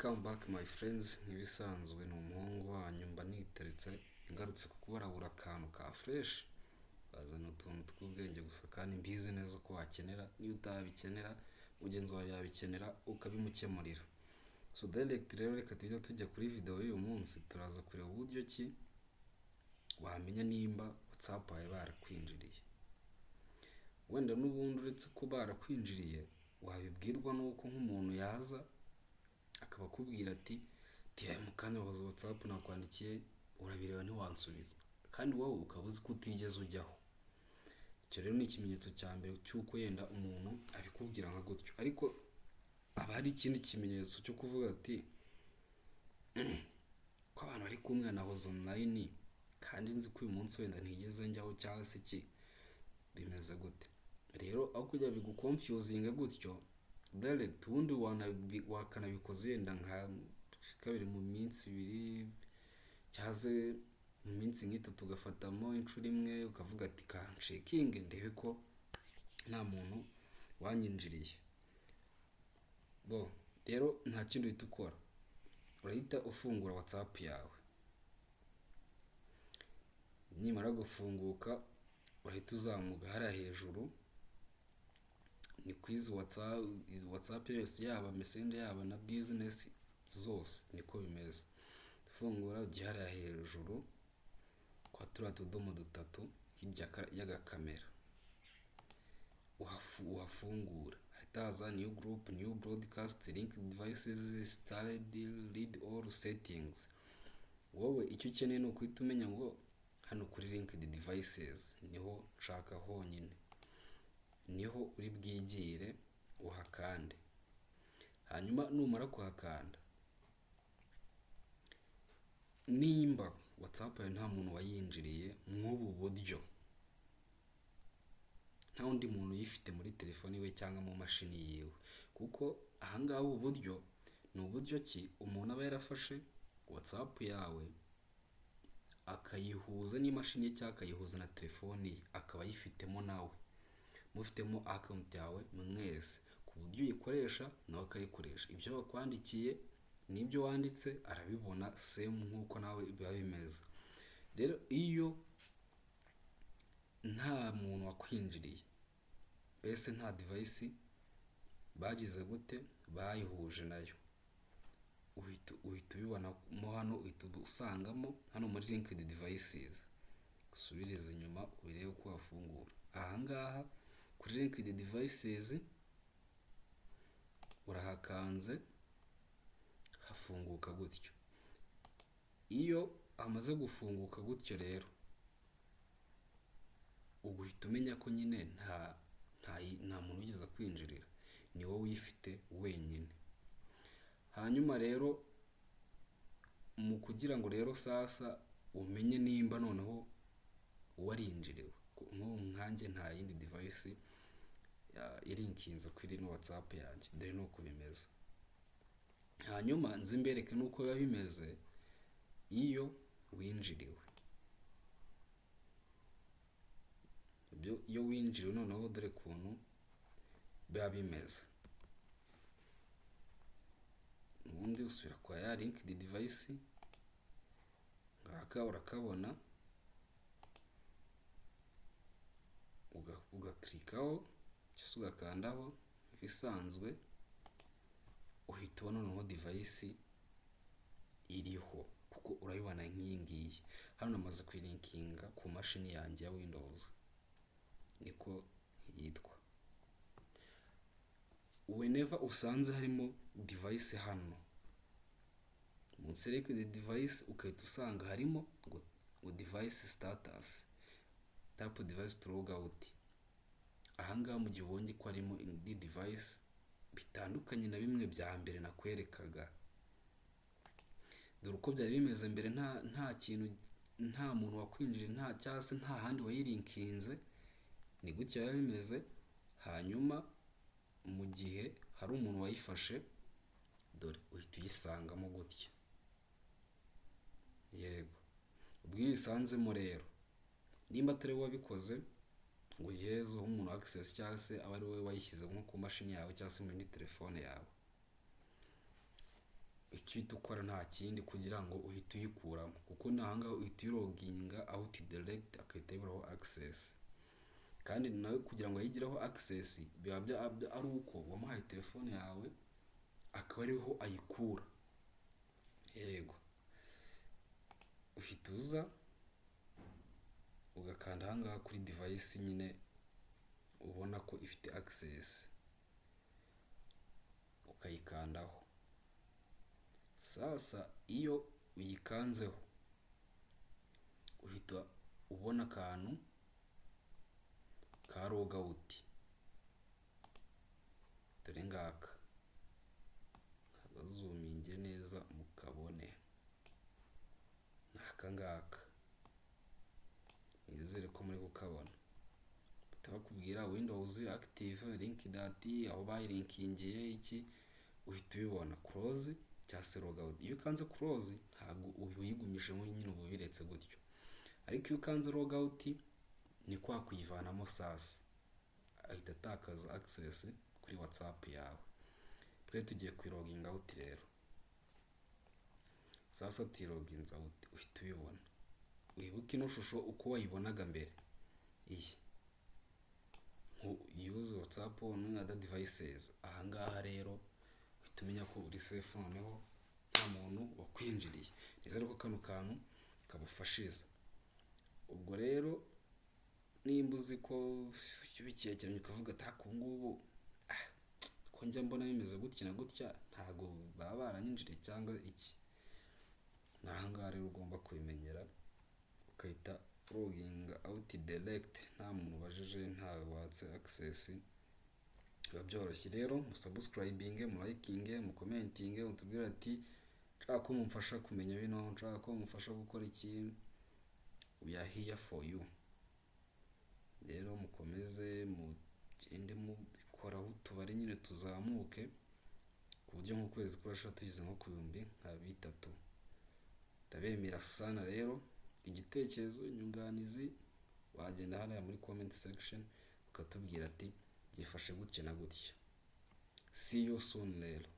Welcome back my friends, nk'ibisanzwe ni umuhungu wanyu mba niteretse ngarutse kukubarabura akantu ka fresh bazana utuntu tw'ubwenge gusa kandi mbizi neza ko wakenera niyo utabikenera mugenzi wawe yabikenera ukabimukemurira. So direct rero reka tujya kuri video y'uyu munsi turaza kureba uburyo ki wamenya nimba WhatsApp yawe barakwinjiriye. Wenda n'ubundi uretse ko barakwinjiriye wabibwirwa nuko nk'umuntu yaza akaba akubwira ati tiyaye mu kanya waza WhatsApp nakwandikiye urabireba ntiwansubiza kandi wowe ukaba uzi ko utigeze ujyaho. Icyo rero ni ikimenyetso cya mbere cy'uko yenda umuntu abikubwira nka gutyo, ariko aba hari ikindi kimenyetso cyo kuvuga ati ko abantu bari kumwe nahoze online kandi nzi ko uyu munsi wenda ntigeze njyaho cyangwa se iki bimeze gute. Rero aho kujya biguconfusinga gutyo direct ubundi wakanabikoze yenda nka kabiri mu minsi ibiri cyaze mu minsi nk'itatu ugafatamo inshuro imwe ukavuga ati ka checking ndebe ko nta muntu wanyinjiriye. Rero nta kindi uhita ukora, urahita ufungura WhatsApp yawe. Nimara gufunguka urahita uzamuka hariya hejuru ni kwizi WhatsApp yose yaba Messenger yaba na business zose niko bimeze. Ufungura ujya hariya hejuru kwa turiya tudomo dutatu hirya y'agakamera uhafungura hahita haza new group, new broadcast, link devices, started, read all settings. Wowe icyo ukeneye ni ukuhita umenya ngo hano kuri linked devices niho nshaka honyine, niho uri bwigire uhakande. Hanyuma numara kuhakanda nimba WhatsApp yawe nta muntu wayinjiriye mw'ubu buryo, nta undi muntu uyifite muri telefoni we cyangwa mu mashini yiwe, kuko ahangaha ubu buryo ni uburyo ki umuntu aba yarafashe WhatsApp yawe akayihuza n'imashini ye cyangwa akayihuza na telefoni ye akaba ayifitemo nawe, mufitemo account yawe mwese ku buryo uyikoresha nawe akayikoresha. Ibyo bakwandikiye n'ibyo wanditse arabibona same nk'uko nawe biba bimeze. Rero iyo nta muntu wakwinjiriye, mbese nta device bagize gute bayihuje nayo, uhita ubibonamo hano, uhita usangamo hano muri linked devices. Usubiriza inyuma ubirebe uko wafungura ahangaha kuri linked devices, urahakanze hafunguka gutyo. Iyo amaze gufunguka gutyo rero uguhita umenya ko nyine nta muntu wigeze kwinjirira, ni wowe uyifite wenyine. Hanyuma rero mu kugira ngo rero sasa umenye nimba noneho warinjiriwe, nkanjye nta yindi device irinkinze kuri no WhatsApp yanjye, dore nuko bimeze. Hanyuma nzi mbereke nuko biba bimeze iyo winjiriwe. Iyo winjiriwe noneho dore kuntu biba bimeze. Ubundi usubira kwa ya linked device ngaka urakabona ugaklikaho cyangwa ugakandaho bisanzwe, uhita ubona noneho device iriho kuko urayibona nk'iyi ngiyi. Hano namaze kwilinkinga ku mashini yanjye ya Windows, niko yitwa. Whenever usanze harimo device hano mu selected device ukahita usanga harimo ngo device status, tap device to log out. Ahangaha mu gihe ubonye ko harimo indi device bitandukanye na bimwe bya mbere nakwerekaga, dore uko byari bimeze mbere nta kintu, nta muntu wakwinjira, nta cyangwa se nta handi wayilinkinze, ni gutya biba bimeze. Hanyuma mu gihe hari umuntu wayifashe dore uhita uyisangamo gutya. Yego, ubwo iyo uyisanzemo rero nimba atari wowe wabikoze ngo uyiherezeho umuntu access cyangwa se aba ari wowe wayishyize nko ku mashini yawe cyangwa se muri telefone yawe, icyo uhita ukora nta kindi kugira ngo uhite uyikuramo, kuko nahangaha uhita uyiroginga out direct agahita ayiburaho access, kandi nawe kugira ngo ayigiraho access biba ari uko wamuhaye telefone yawe akaba ariho ayikura. Yego, uhita uza ugakanda ahangaha kuri device nyine ubona ko ifite access, ukayikandaho. Sasa iyo uyikanzeho uhita ubona akantu ka logout, dore ngaka kabazuminge neza mukabone, n'aka ngaka nizere ko muri kukabona. Bakubwira Windows active linked dati, aho bayilinkingiye iki, uhita ubibona close cyangwa se logout. Iyo ukanze close ntabwo uyigumishemo nyine, uba ubiretse gutyo, ariko iyo ukanze logout ni kwa kuyivanamo. Sasa ahita atakaza access kuri WhatsApp yawe. Twe tugiye kuyiloginga out rero. Sasa tuyiloginze out, uhita ubibona. Wibuke ino shusho uko wayibonaga mbere, iyi use WhatsApp on other devices. Ahangaha rero uhita umenya ko uri safe, noneho nta muntu wakwinjiriye. Nizere ko kano kantu kabufashiza. Ubwo rero nimba uzi ko ubikekeranye ukavuga ati ubu ngubu ko njya mbona bimeze gutya na gutya, ntabwo baba baranyinjiriye cyangwa iki, nahangaha rero ugomba kubimenyera ukahita loginga out direct, nta muntu ubajije, nta watse access. Biba byoroshye rero. Musubscribinge, murikinge, mukomentinge, mutubwire ati nshaka ko mumfasha kumenya bino, nshaka ko mumfasha gukora iki, we are here for you. Rero mukomeze mugende mukoraho utubare nyine tuzamuke, ku buryo mu kwezi kurasha tugize nko ku 3,000. Ndabemera sana rero. Igitekerezo, inyunganizi, wagenda hano muri comment section ukatubwira ati byifashe gutya na gutya. See you soon rero.